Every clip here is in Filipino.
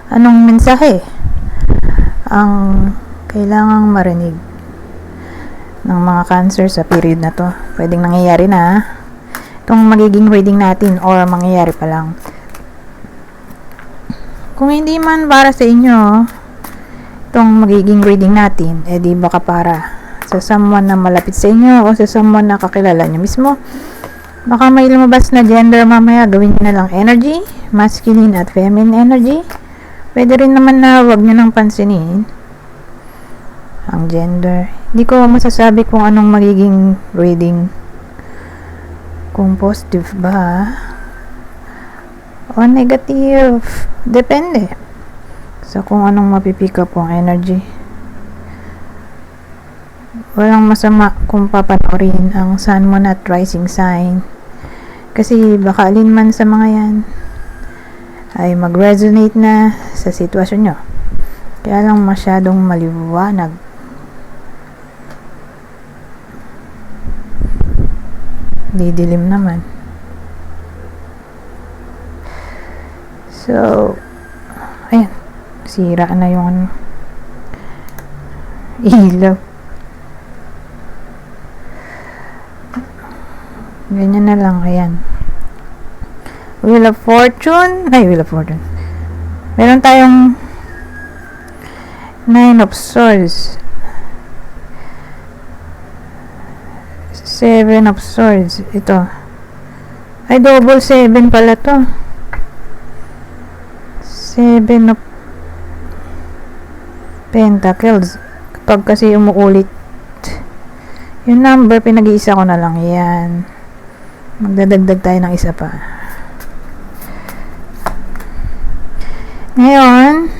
Anong mensahe ang kailangang marinig ng mga Cancer sa period na to? Pwedeng nangyayari na itong magiging reading natin or mangyayari pa lang. Kung hindi man para sa inyo itong magiging reading natin, di baka para sa someone na malapit sa inyo o sa someone na kakilala nyo mismo. Baka may lumabas na gender mamaya, gawin nyo na lang energy, masculine at feminine energy. Pwede rin naman na wag nyo nang pansinin ang gender. Hindi ko masasabi kung anong magiging reading, kung positive ba o negative, depende sa kung anong mapipick up ang energy. Walang masama kung papanoorin ang Sun, Moon at Rising sign, kasi baka alin man sa mga yan ay mag-resonate na sa sitwasyon nyo. Kaya lang masyadong maliwanag. Didilim naman. So, ayan. Sira na yung ilaw. Ganyan na lang. Ayan. Wheel of Fortune. Wheel of Fortune. Meron tayong 9 of Swords. 7 of Swords. Ito. Double 7 pala to. 7 of Pentacles. Kapag kasi umuulit yung number, pinag-iisa ko na lang. Yan. Magdadagdag tayo ng isa pa. Ngayon,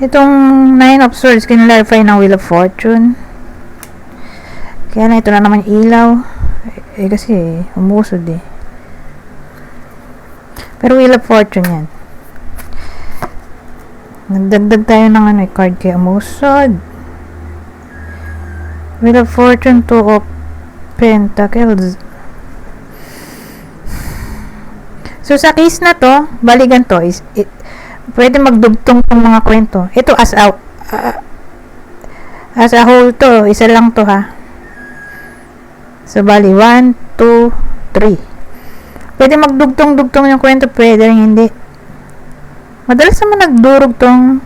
itong 9 of Swords, kinlarify ng Wheel of Fortune. Kaya na ito na naman ilaw. Kasi umusod eh. Pero Wheel of Fortune yan. Nagdagdag tayo ng card kaya umusod. Wheel of Fortune, 2 of Pentacles. So, sa case na to, balikan to, pwede magdugtong ng mga kwento. Ito as a whole to, isa lang to ha. So, bali, 1, 2, 3. Pwede magdugtong-dugtong yung kwento, pwede rin hindi. Madalas naman nagdurugtong,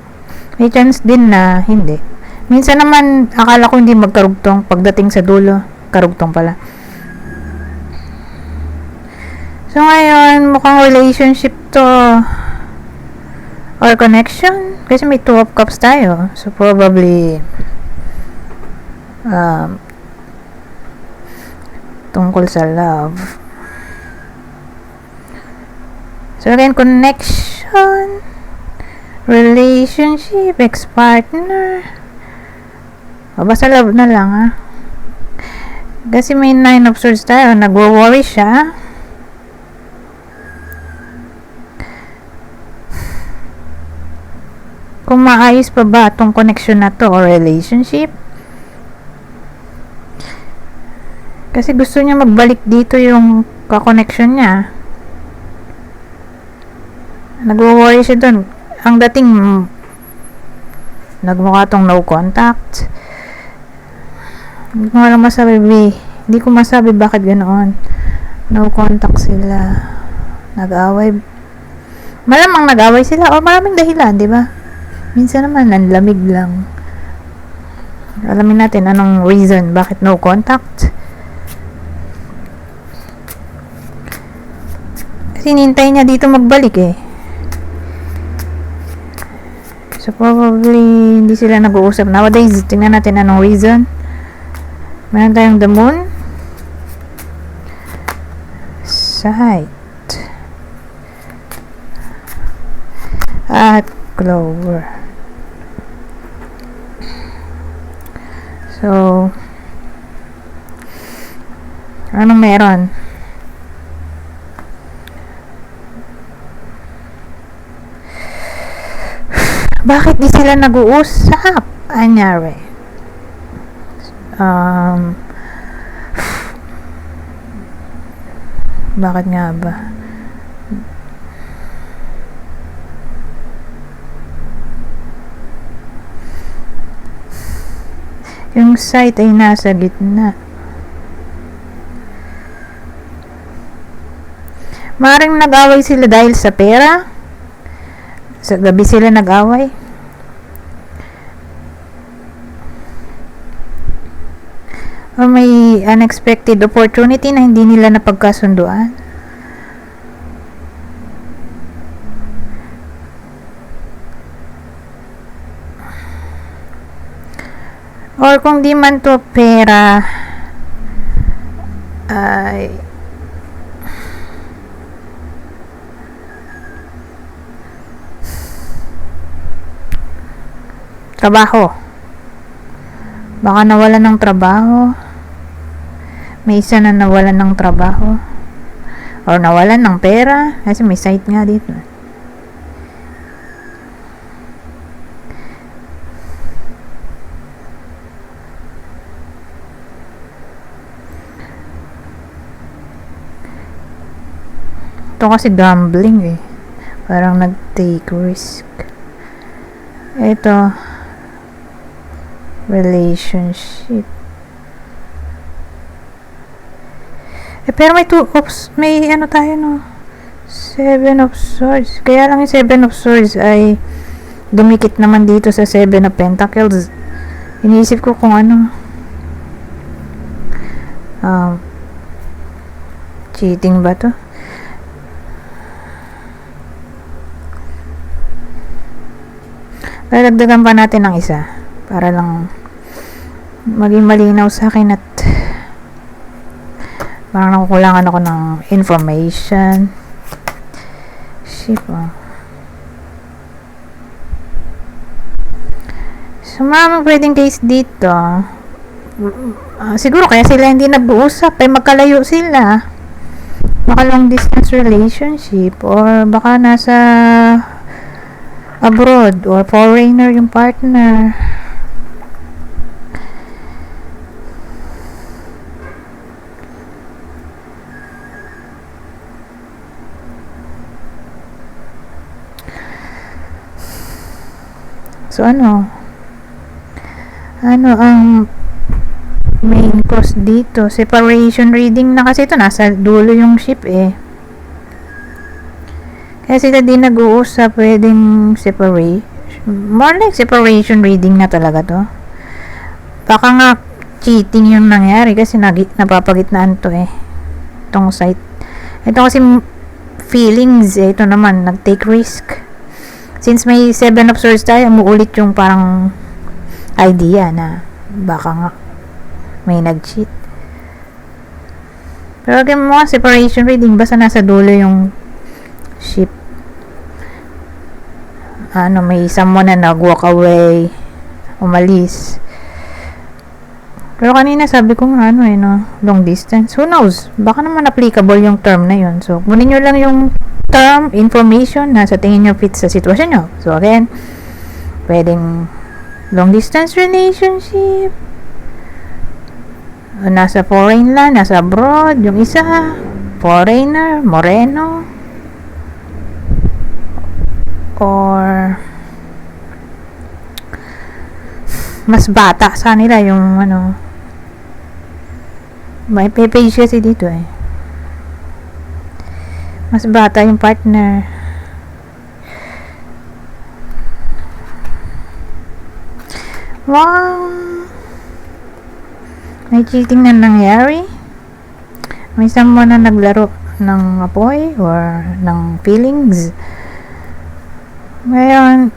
may chance din na hindi. Minsan naman, akala ko hindi magkarugtong, pagdating sa dulo, karugtong pala. So, ngayon, mukhang relationship to or connection. Kasi may 2 of Cups tayo. So, probably tungkol sa love. So, again, connection, relationship, ex-partner. Basta love na lang, ha. Kasi may 9 of Swords tayo. Nagwo-worry siya. Kung maayos pa ba itong connection na to or relationship. Kasi gusto niya magbalik dito yung ka-connection niya. Nagwo-worry siya dun. Ang dating nagmukha tong no contact. Hindi ko lang masabi, hindi ko masabi bakit ganoon. No contact sila. Nag-away. Malamang nag-away sila o maraming dahilan, di ba? Minsan naman, nanlamig lang. Alamin natin anong reason bakit no contact. Kasi hinintay niya dito magbalik eh. So, probably, hindi sila nag-uusap. Nowadays, tingnan natin anong reason. Meron tayong the moon. Sight. At clover. So, anong meron? Bakit di sila nag-uusap? Anyari. Bakit nga ba? site ay nasa gitna. Maring nag-away sila dahil sa pera. Sa gabi sila nag-away. O may unexpected opportunity na hindi nila napagkasunduan. Or kung di man to pera, ay trabaho. Baka nawalan ng trabaho. May isa na nawalan ng trabaho. Or nawalan ng pera. Kasi may site nga dito. Ito kasi gambling eh. Parang nag-take risk. Ito relationship. Pero may ano tayo no, 7 of Swords. Kaya lang yung 7 of Swords ay dumikit naman dito sa 7 of Pentacles. Iniisip ko kung ano, cheating ba to? Dagdagan pa natin ng isa para lang maging malinaw sa akin at parang nakukulangan ako ng information. Ship, So, maraming pwedeng case dito. Siguro kaya sila hindi nag-uusap, ay magkalayo sila. Baka long distance relationship or baka nasa abroad or foreigner yung partner. So ano ang main cause dito? Separation reading na kasi ito, nasa dulo yung ship eh. Kaya sila di nag-uusap, pwedeng separate. More like separation reading na talaga to. Baka nga cheating yung nangyari kasi napapagitnaan to eh. Itong site. Ito kasi feelings eh. Ito naman, nag-take risk. Since may 7 of Swords tayo, umuulit yung parang idea na baka nga may nag-cheat. Pero again, mga separation reading, basta nasa dulo yung ship. May someone na nag-walk away, umalis. Pero kanina sabi ko nga long distance. Who knows? Baka naman applicable yung term na yun. So, kunin nyo lang yung term, information na sa tingin nyo fit sa sitwasyon nyo. So, again, pwedeng long distance relationship, nasa foreign land, nasa abroad, yung isa, foreigner, moreno, or mas bata sa nila yung may page kasi dito eh. Mas bata yung partner. Wow! May cheating na nangyari. May someone na naglaro ng apoy or ng feelings. Ngayon,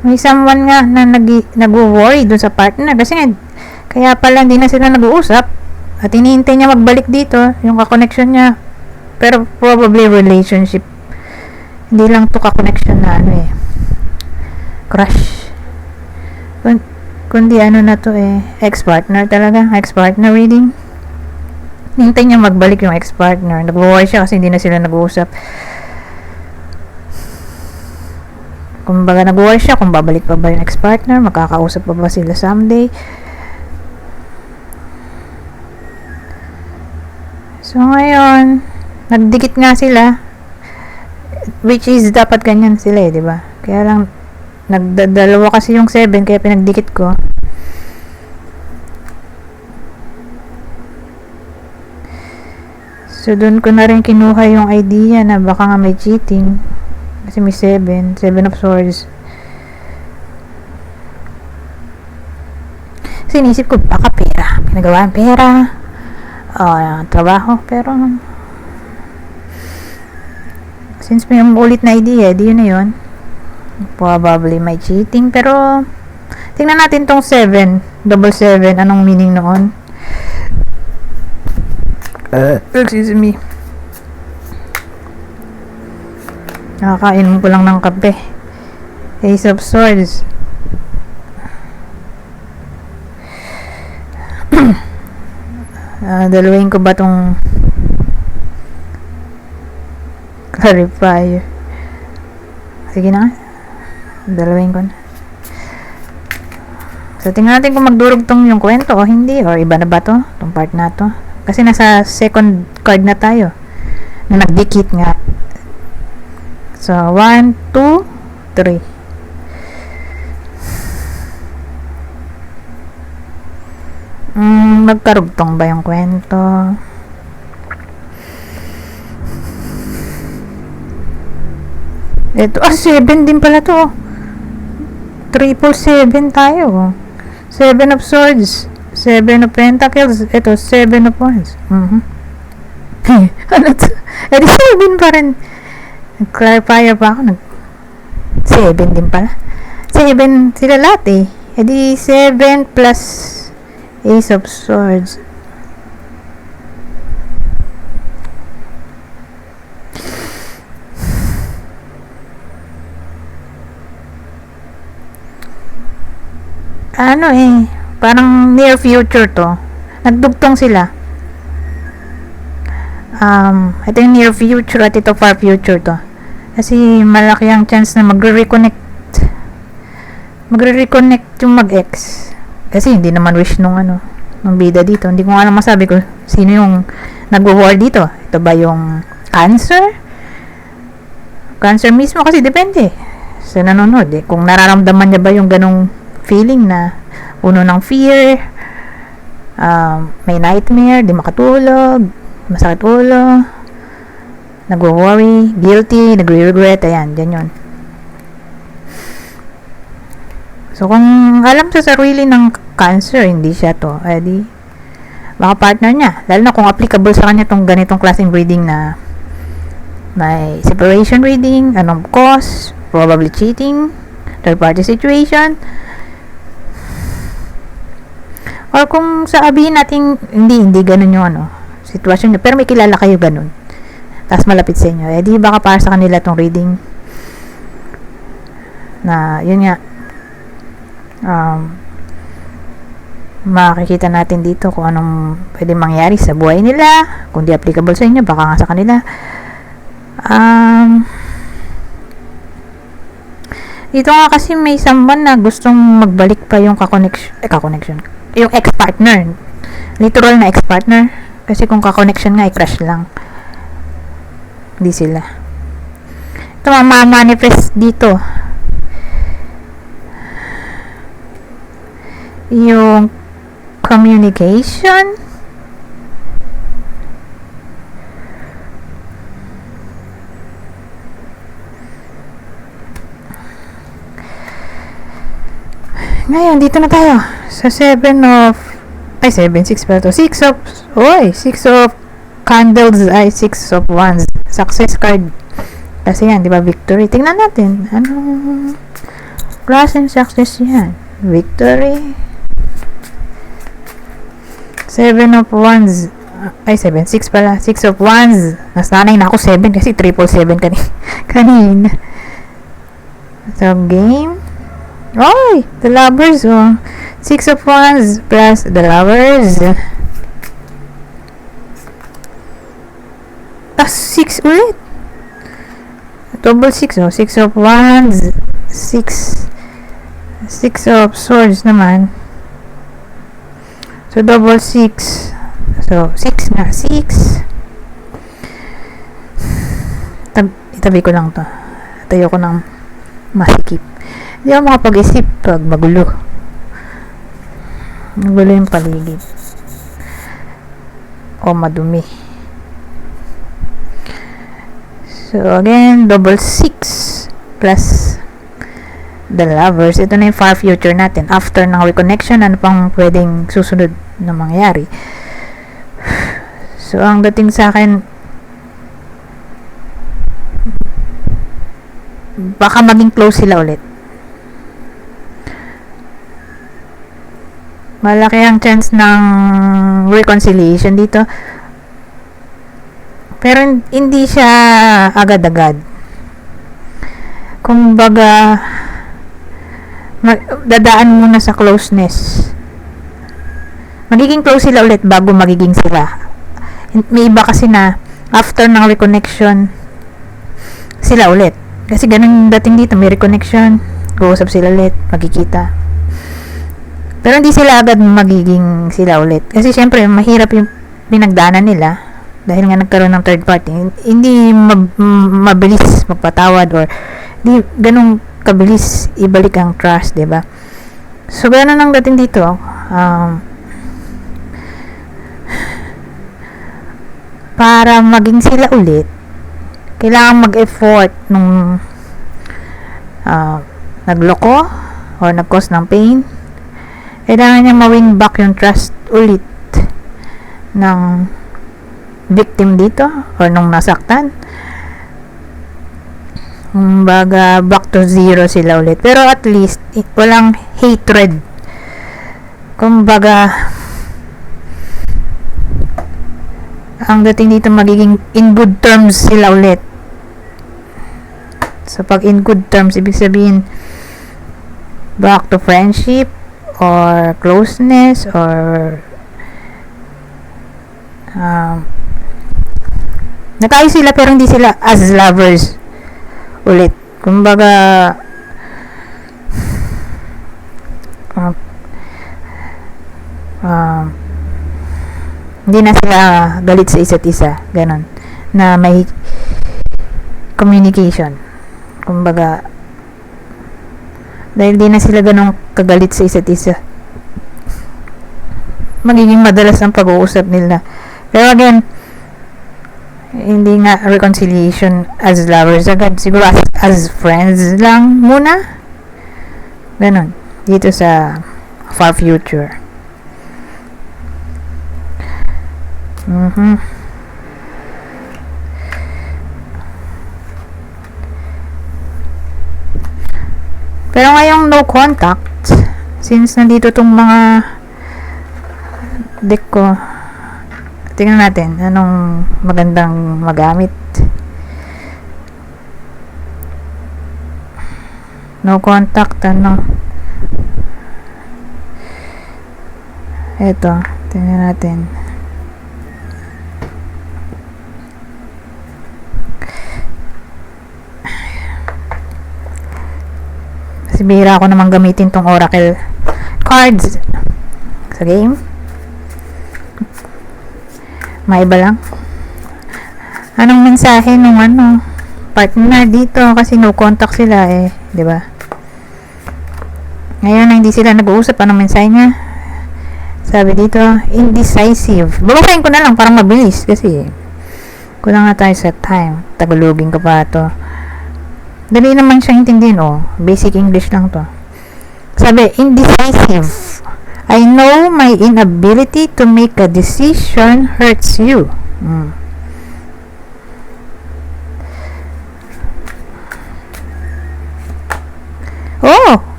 may someone nga na nag-worry dun sa partner kasi nga, kaya pala hindi na sila nag-uusap at hinihintay niya magbalik dito yung ka-connection niya, pero probably relationship, hindi lang to ka-connection na crush, kundi na to ex-partner talaga, ex-partner reading. Hinihintay niya magbalik yung ex-partner, nag-worry siya kasi hindi na sila nag-uusap. Kumbaga nag-worry siya kung babalik pa ba yung ex-partner, makakausap pa ba sila someday. So ngayon, nagdikit nga sila. which is dapat ganyan sila di ba? Kaya lang nagdadalawa kasi yung 7 kaya pinagdikit ko. So doon ko na rin kinuha yung idea na baka nga may cheating kasi may 7 of swords. Kasi inisip ko baka pera, pinagawa ng pera, trabaho, pero since may ulit na idea, di yun na yun. Probably may cheating, pero tingnan natin tong 7, double 7, anong meaning noon. Excuse me. Nakakain ko lang ng kape. Ace of Swords. Dalawin ko ba tong clarifier? Sige na. Dalawin ko na. So, tingnan natin kung magdurog tong yung kwento o hindi. Or iba na ba to? Tong part na to. Kasi nasa second card na tayo. Na nagdikit nga. So, 1, 2, 3. Magkarugtong ba yung kwento? Ito, 7 din pala to. 777 tayo. 7 of Swords. 7 of Pentacles. Ito, 7 of Wands. Ano to? Eh, 7 pa rin. Nag-clarifier pa ako. 7 din pala. 7 sila lahat eh. Eh, di 7 plus Ace of Swords. Ano eh, parang near future to. Nagdugtong sila. Ito yung near future at ito far future to. Kasi malaki ang chance na magre-reconnect yung mag-ex. Kasi hindi naman wish nung bida dito. Hindi ko nga lang masabi ko sino yung nagwo-war dito. Ito ba yung Cancer? Cancer mismo kasi depende sa nanonood eh. Kung nararamdaman niya ba yung ganong feeling na puno ng fear, may nightmare, di makatulog, masakit ulo, nagwo-worry, guilty, nagre-regret, ayan, dyan yun. So, kung alam sa sarili ng Cancer, hindi siya to, di baka partner niya, lalo na kung applicable sa kanya tong ganitong klaseng reading na may separation reading, anong cause, probably cheating, third party situation. Or kung sabihin natin, hindi ganun yung sitwasyon nyo, pero may kilala kayo ganun. Tapos malapit sa inyo. Eh, di baka para sa kanila tong reading na, yun nga, makikita natin dito kung anong pwede mangyari sa buhay nila. Kung di applicable sa inyo, baka nga sa kanila. Dito nga kasi may someone na gustong magbalik pa yung kakonnection. Yung ex-partner. Literal na ex-partner. Kasi kung ka-connection nga, i-crush lang. Hindi sila. Ito ma-manifest dito. Yung communication. Ngayon, dito na tayo. Sa 6 pala to. 6 of candles ay 6 of wands. Success card. Kasi yan, di ba, victory. Tingnan natin. Anong klaseng success yan? Victory. 7 of wands. 6 pala. 6 of wands. Nasanay na ako 7 kasi 777 kanina. So, game. Oy, the lovers, 6 of wands plus the lovers. 6 ulit. Double 6, 6 of wands. 6 of swords naman. So, double 6. So, 6 na. 6. Ito tabi ko lang to. Tayo ko ng masikip. Hindi ako makapag-isip pag magulo. Magulo yung paligid. O madumi. So, again, double 6 plus the lovers. Ito na yung far future natin. After ng reconnection, ano pang pwedeng susunod na mangyari. So, ang dating sa akin, baka maging close sila ulit. Malaki ang chance ng reconciliation dito. Pero hindi siya agad-agad. Kumbaga, dadaan muna sa closeness. Magiging close sila ulit bago magiging sila. May iba kasi na after ng reconnection sila ulit. Kasi ganun dating dito, may reconnection, go-usap sila ulit, magkikita. Pero hindi sila agad magiging sila ulit. Kasi syempre, mahirap yung pinagdaanan nila dahil nga nagkaroon ng third party. Hindi mabilis magpatawad or di ganun kabilis ibalik ang trust, diba? So, ganun ang dating dito. Para maging sila ulit, kailangan mag-effort nung nagloko or nag-cause ng pain. Kailangan niya ma-win back yung trust ulit ng victim dito or nung nasaktan. Kumbaga, back to zero sila ulit. Pero at least, walang hatred. Kumbaga, ang dating dito magiging in good terms sila ulit. So, pag in good terms, ibig sabihin, back to friendship, or closeness, or nagkaayos sila pero hindi sila as lovers ulit. Kumbaga, hindi na sila galit sa isa't isa, ganon, na may communication. Kumbaga, dahil di na sila ganong kagalit sa isa't isa, magiging madalas ang pag-uusap nila. Pero again, hindi nga reconciliation as lovers agad. Siguro as friends lang muna. Ganon. Dito sa far future. Pero ngayong no contact, since nandito tong mga deck ko, tingnan natin anong magandang magamit. No contact, ano? Eto, tingnan natin. Bihira ako naman gamitin tong oracle cards sa game. Maiba lang. Anong mensahe nung partner dito, kasi no contact sila eh, 'di ba? Ngayon na hindi sila nag-uusap, anong mensahe niya? Sabi dito, indecisive. Babasahin ko na lang parang mabilis kasi kulang na tayo sa time. Tagalogin ko pa to. Dali naman siyang intindihin, basic English lang to. Sabi, indecisive. I know my inability to make a decision hurts you.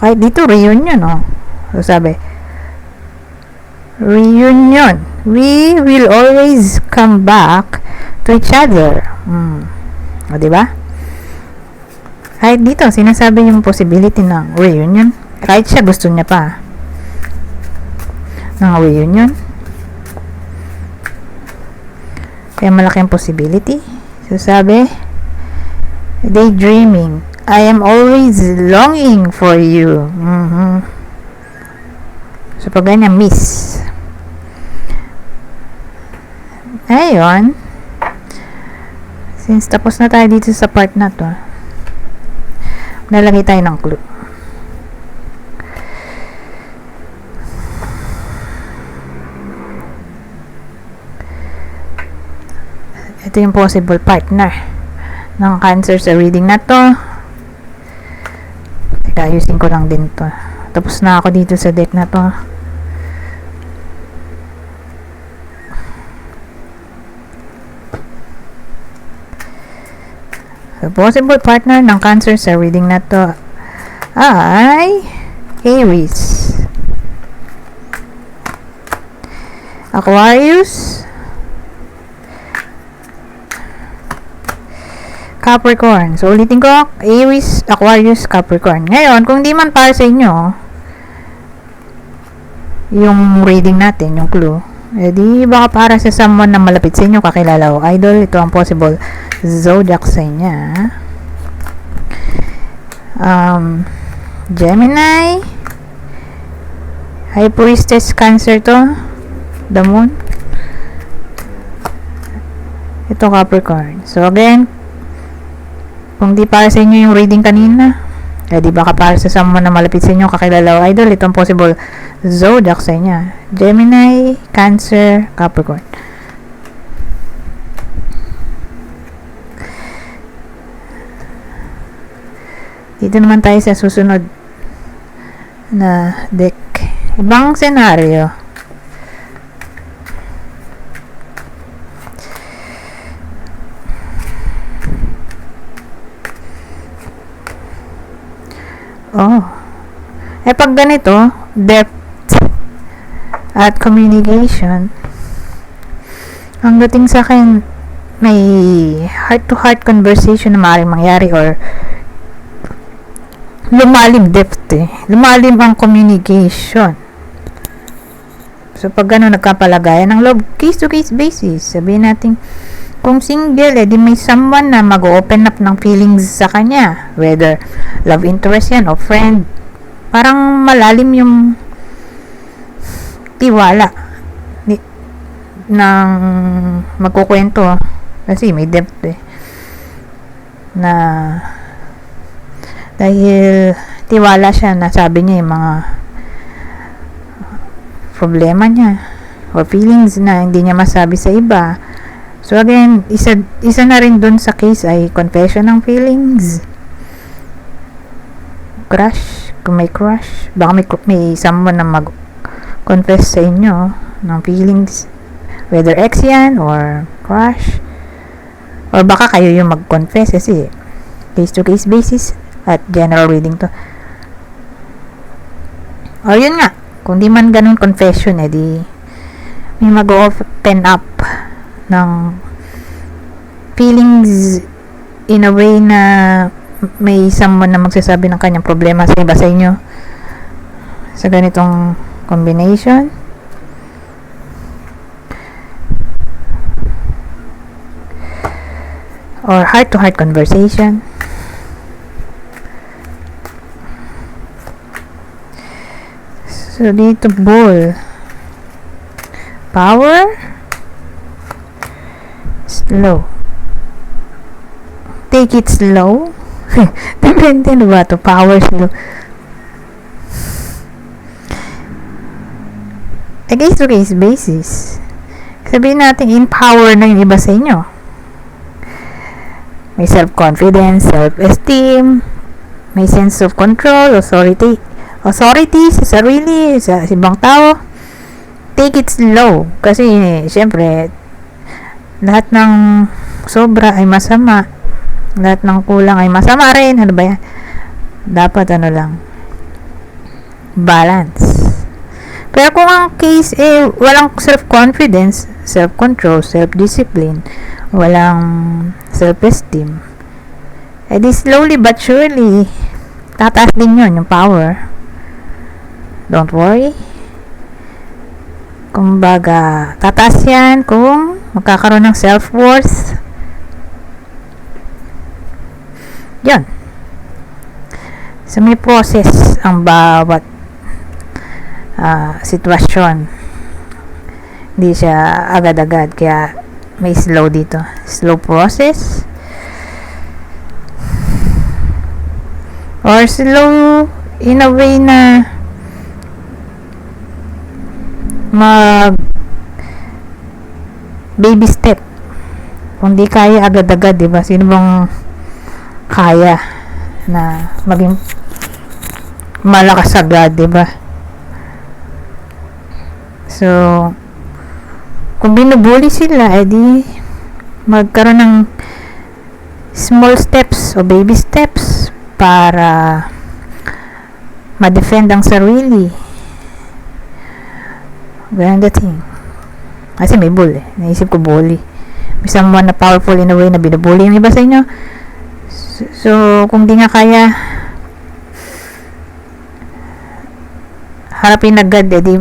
Kahit dito, reunion, So, sabi, reunion. We will always come back to each other. Diba? Kahit dito, sinasabi yung possibility ng reunion. Kahit siya, gusto niya pa ng reunion. Kaya malaki ang possibility. So, sabi, daydreaming. I am always longing for you. So, pag ganyan, miss. Since tapos na tayo dito sa part na to, lalagay tayo ng clue. Ito yung possible partner ng Cancer sa reading na to. Teka, ayusin ko lang din to. Tapos na ako dito sa deck na to. So, possible partner ng Cancer sa reading na to ay Aries, Aquarius, Capricorn. So, ulitin ko, Aries, Aquarius, Capricorn. Ngayon, kung di man para sa inyo yung reading natin, yung clue, eh di baka para sa someone na malapit sa inyo, kakilala o idol, ito ang possible zodiac sign niya. Gemini, High Priestess, Cancer to, the Moon. Ito Capricorn. So, again, kung di para sa inyo yung reading kanina, eh di baka para sa someone na malapit sa inyo, kakilala o idol, itong possible zodiac sa niya. Gemini, Cancer, Capricorn. Dito naman tayo sa susunod na deck. Ibang senaryo. Oh. Eh pag ganito, depth at communication, ang dating sa akin, may heart-to-heart conversation na maaaring mangyari or lumalim depth lumalim ang communication. So pag gano'n nagkapalagayan ng love, case to case basis, sabihin natin kung single, di may someone na mag-open up ng feelings sa kanya, whether love interest yan o friend. Parang malalim yung tiwala ng magkukwento kasi may depth na dahil tiwala siya na sabi niya yung mga problema niya or feelings na hindi niya masabi sa iba. So again, isa na rin dun sa case ay confession ng feelings. Crush, kung may crush, baka may someone na mag-confess sa inyo ng feelings, whether ex yan or crush, or baka kayo yung mag-confess kasi case to case basis at general reading to. O yun nga, kung di man ganun confession, di may mag-open up ng feelings in a way na may someone na magsasabi ng kanyang problema sa iba sa inyo sa ganitong combination. Or heart-to-heart conversation. So, dito, ball. Power. Slow. Take it slow. Depende na ba ito? Power, slow. Case-to-case basis. Sabihin natin, empower na yung iba sa inyo. May self-confidence, self-esteem, may sense of control, authority sa sarili, sa ibang tao. Take it slow. Kasi, syempre, lahat ng sobra ay masama. Lahat ng kulang ay masama rin. Ano ba yan? Dapat lang, balance. Pero kung ang case walang self-confidence, self-control, self-discipline, walang self-esteem, di slowly but surely tataas din yun, yung power. Don't worry. Kumbaga, tataas yan kung magkakaroon ng self-worth. Yan. So, may process ang bawat sitwasyon. Hindi siya agad-agad. Kaya, may slow dito. Slow process. or slow in a way na mag baby step. Kung di kaya agad-agad, diba? Sino bang kaya na maging malakas agad, diba? So, kung binubuli sila, edi magkaroon ng small steps o baby steps para ma-defend ang sarili. Ganun dating. Kasi may bully. Naisip ko bully. May someone na powerful in a way na binubully yung iba sa inyo. So, kung di nga kaya harapin agad, edi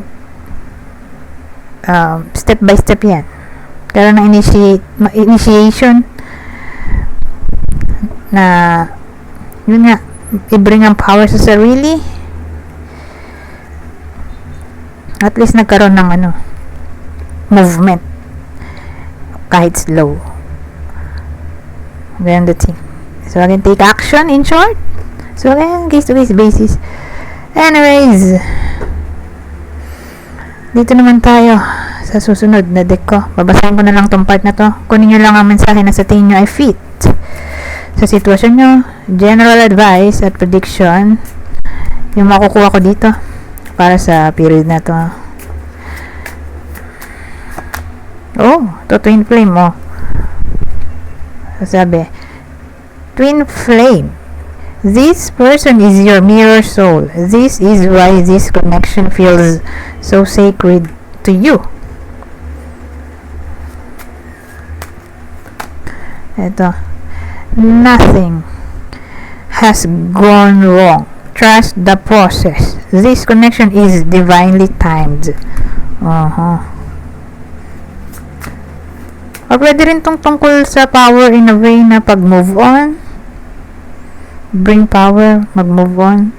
step by step yan. Karoon ng initiation na yun nga, i-bring ang power sa sarili. At least nagkaroon ng movement kahit slow. Ganun dating. So again, take action in short. So again, case to case basis. Anyways, dito naman tayo sa susunod na deck ko. Babasahin ko na lang tong part na to. Kunin nyo lang ang mensahe na sa tingin nyo ay fit sa sitwasyon nyo. General advice at prediction yung makukuha ko dito para sa period na to. To twin flame, sabi, twin flame, this person is your mirror soul. This is why this connection feels so sacred to you. Ito, nothing has gone wrong. Trust the process. This connection is divinely timed. O pwede rin tong tungkol sa power in a way na pag move on, bring power, mag move on.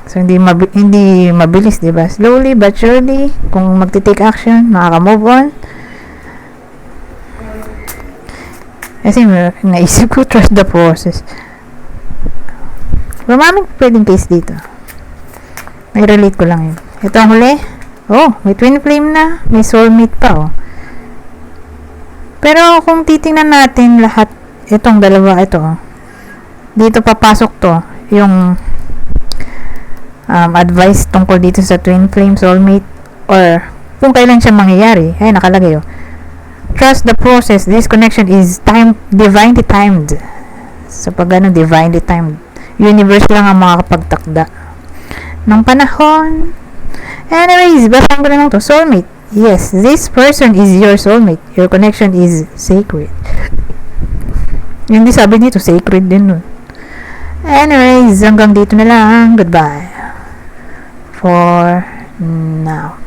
So hindi mabilis, diba? Slowly but surely, kung magti-take action, makaka-move on. Kasi naisip ko, trust the process. Maraming pwedeng case dito. May relate ko lang yun. Ito ang huli. May twin flame na. May soulmate pa, Pero kung titingnan natin lahat, itong dalawa, ito, dito papasok to, yung advice tungkol dito sa twin flame, soulmate, or kung kailan siya mangyayari. Ay, nakalagay, Trust the process. This connection is divinely timed. So, pag divinely timed, universe lang ang makakapagtakda ng panahon. Anyways, basahin ko na lang to. Soulmate. Yes, this person is your soulmate. Your connection is sacred. Yung di sabi dito, sacred din nun. Anyways, hanggang dito na lang. Goodbye. For now.